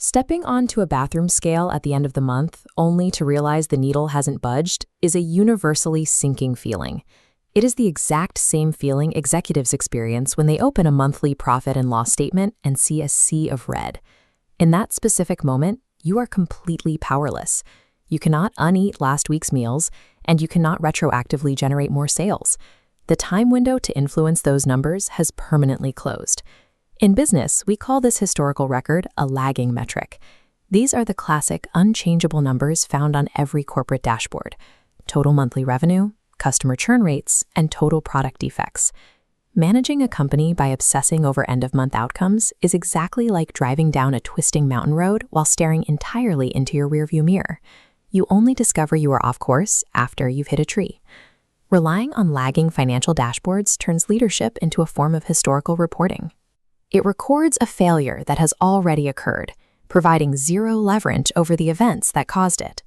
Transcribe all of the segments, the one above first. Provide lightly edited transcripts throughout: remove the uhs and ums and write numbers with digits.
Stepping onto a bathroom scale at the end of the month, only to realize the needle hasn't budged, is a universally sinking feeling. It is the exact same feeling executives experience when they open a monthly profit and loss statement and see a sea of red. In that specific moment, you are completely powerless. You cannot uneat last week's meals, and you cannot retroactively generate more sales. The time window to influence those numbers has permanently closed. In business, we call this historical record a lagging metric. These are the classic, unchangeable numbers found on every corporate dashboard: total monthly revenue, customer churn rates, and total product defects. Managing a company by obsessing over end-of-month outcomes is exactly like driving down a twisting mountain road while staring entirely into your rearview mirror. You only discover you are off course after you've hit a tree. Relying on lagging financial dashboards turns leadership into a form of historical reporting. It records a failure that has already occurred, providing zero leverage over the events that caused it.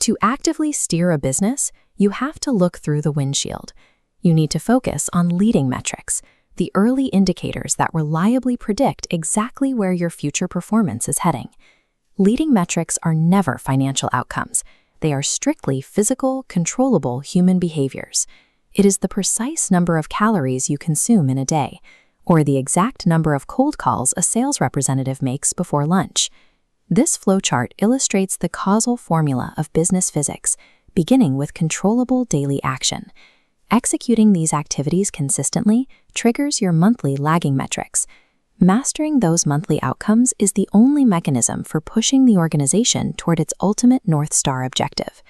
To actively steer a business, you have to look through the windshield. You need to focus on leading metrics, the early indicators that reliably predict exactly where your future performance is heading. Leading metrics are never financial outcomes. They are strictly physical, controllable human behaviors. It is the precise number of calories you consume in a day, or the exact number of cold calls a sales representative makes before lunch. This flowchart illustrates the causal formula of business physics, beginning with controllable daily action. Executing these activities consistently triggers your monthly lagging metrics. Mastering those monthly outcomes is the only mechanism for pushing the organization toward its ultimate North Star objective.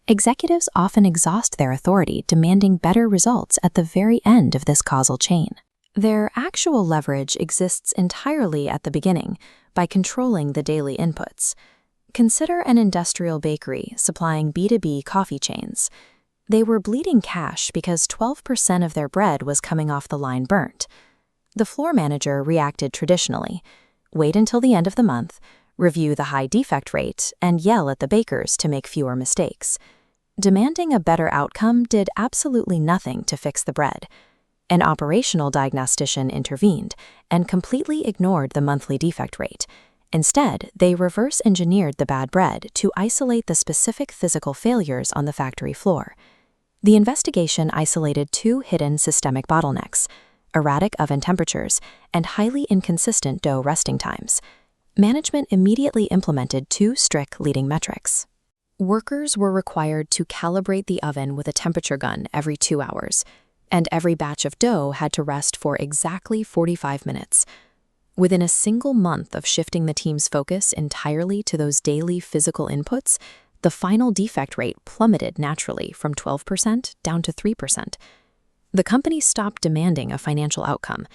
Executives often exhaust their authority demanding better results at the very end of this causal chain. Their actual leverage exists entirely at the beginning by controlling the daily inputs. Consider an industrial bakery supplying B2B coffee chains. They were bleeding cash because 12% of their bread was coming off the line burnt. The floor manager reacted traditionally: wait until the end of the month, review the high defect rate, and yell at the bakers to make fewer mistakes. Demanding a better outcome did absolutely nothing to fix the bread. An operational diagnostician intervened and completely ignored the monthly defect rate. Instead, they reverse-engineered the bad bread to isolate the specific physical failures on the factory floor. The investigation isolated two hidden systemic bottlenecks: erratic oven temperatures and highly inconsistent dough resting times. Management immediately implemented two strict leading metrics. Workers were required to calibrate the oven with a temperature gun every 2 hours, and every batch of dough had to rest for exactly 45 minutes. Within a single month of shifting the team's focus entirely to those daily physical inputs, the final defect rate plummeted naturally from 12% down to 3%. The company stopped demanding a financial outcome.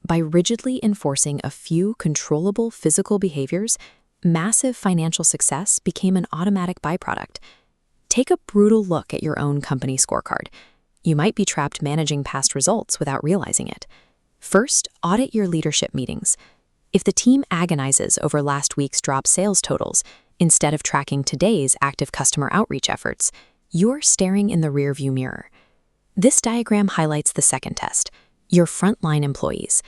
By rigidly enforcing a few controllable physical behaviors, massive financial success became an automatic byproduct. Take a brutal look at your own company scorecard. You might be trapped managing past results without realizing it. First, audit your leadership meetings. If the team agonizes over last week's drop sales totals instead of tracking today's active customer outreach efforts, you're staring in the rearview mirror. This diagram highlights the second test: your frontline employees.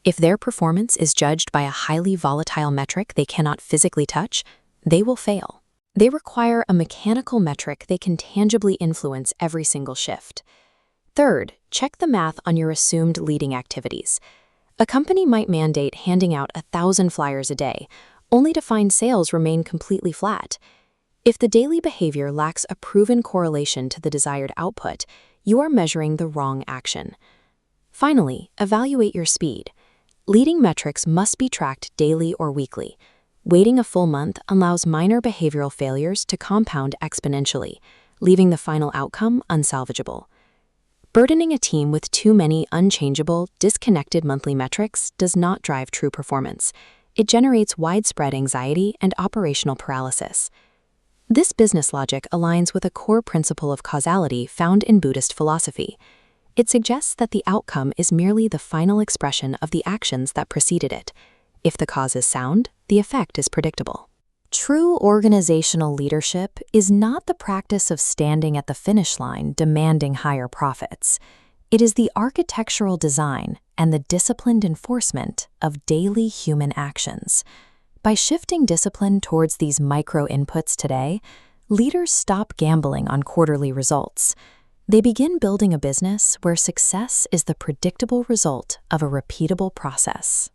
If their performance is judged by a highly volatile metric they cannot physically touch, they will fail. They require a mechanical metric they can tangibly influence every single shift. Third, check the math on your assumed leading activities. A company might mandate handing out 1,000 flyers a day, only to find sales remain completely flat. If the daily behavior lacks a proven correlation to the desired output, you are measuring the wrong action. Finally, evaluate your speed. Leading metrics must be tracked daily or weekly. Waiting a full month allows minor behavioral failures to compound exponentially, leaving the final outcome unsalvageable. Burdening a team with too many unchangeable, disconnected monthly metrics does not drive true performance. It generates widespread anxiety and operational paralysis. This business logic aligns with a core principle of causality found in Buddhist philosophy. It suggests that the outcome is merely the final expression of the actions that preceded it. If the cause is sound, the effect is predictable. True organizational leadership is not the practice of standing at the finish line demanding higher profits. It is the architectural design and the disciplined enforcement of daily human actions. By shifting discipline towards these micro inputs today, leaders stop gambling on quarterly results. They begin building a business where success is the predictable result of a repeatable process.